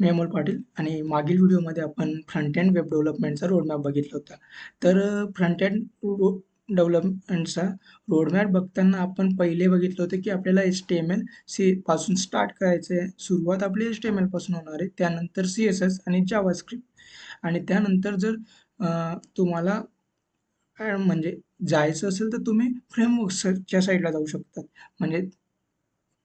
मी अमोल पाटील आणि मागील व्हिडिओमध्ये आपण फ्रंट एंड वेब डेव्हलपमेंटचा रोडमॅप बघितला होता. तर फ्रंट एंड डेव्हलपमेंटचा रोडमॅप बघताना आपण पहिले बघितलं होतं की आपल्याला HTML पासून स्टार्ट करायचं आहे. सुरुवात आपली HTML पासून होणार आहे. त्यानंतर CSS आणि जावास्क्रिप्ट आणि त्यानंतर जर तुम्हाला म्हणजे जायचं असेल तर तुम्ही फ्रेमवर्क्सच्या साईडला जाऊ शकतात. म्हणजे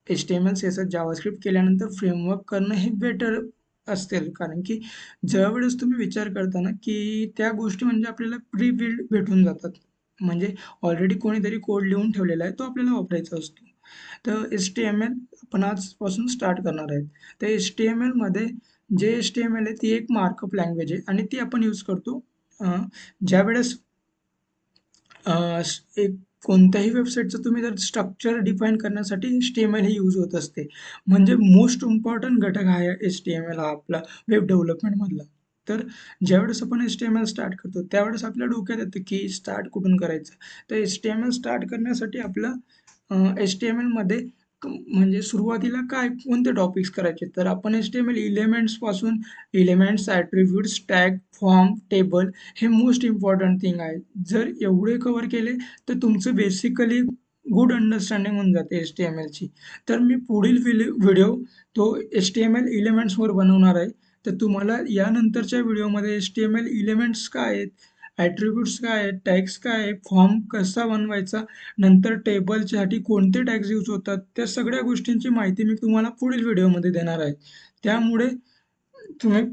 HTML, CSS, जावास्क्रिप्ट केल्यानंतर फ्रेमवर्क करणं हे बेटर असेल. कारण की ज्यावेळेस तुम्ही विचार करता ना, की त्या गोष्टी म्हणजे आपल्याला प्री बिल्ड भेटून जातात. म्हणजे ऑलरेडी कोणीतरी कोड लिहून ठेवलेला आहे, तो आपल्याला वापरायचा असतो. तर HTML आपण आजपासून स्टार्ट करणार आहेत. तर HTMLमध्ये जे HTML आहे ती एक मार्कअप लँग्वेज आहे आणि ती आपण यूज करतो ज्यावेळेस एक कोणत्याही वेबसाईटचं तुम्ही जर स्ट्रक्चर डिफाईन करण्यासाठी HTML हे यूज होत असते. म्हणजे मोस्ट इम्पॉर्टंट घटक आहे HTML हा आपला वेब डेव्हलपमेंटमधला. तर ज्यावेळेस आपण HTML स्टार्ट करतो त्यावेळेस आपल्या डोक्यात येतं की स्टार्ट कुठून करायचं. तर HTML स्टार्ट करण्यासाठी आपलं HTMLमध्ये म्हणजे सुरुवातीला काय कोणते टॉपिक्स करायचे तर आपण HTML एलिमेंट्सपासून elements, attributes, tag, form, table हे मोस्ट इम्पॉर्टंट थिंग आहे. जर एवढे कव्हर केले तर तुमचं बेसिकली गुड अंडरस्टँडिंग होऊन जाते HTMLची. तर मी पुढील व्हिडिओ तो HTML एलिमेंट्सवर बनवणार आहे. तर तुम्हाला यानंतरच्या व्हिडिओमध्ये HTML एलिमेंट्स काय आहेत, ॲट्रिब्यूट्स काय आहेत, टॅग्स काय आहे, फॉर्म कसा बनवायचा, नंतर टेबलसाठी कोणते टॅग्स यूज होतात, त्या सगळ्या गोष्टींची माहिती मी तुम्हाला पुढील व्हिडिओमध्ये देणार आहे. त्यामुळे तुम्ही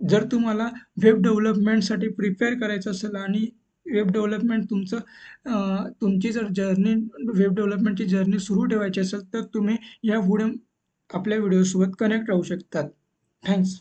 जर तुम्हाला वेब डेव्हलपमेंटसाठी प्रिपेअर करायचं असेल आणि वेब डेव्हलपमेंट तुमची जर जर्नी वेब डेव्हलपमेंटची जर्नी सुरू ठेवायची असेल तर तुम्ही या पुढे आपल्या व्हिडिओसोबत कनेक्ट राहू शकतात. थँक्स.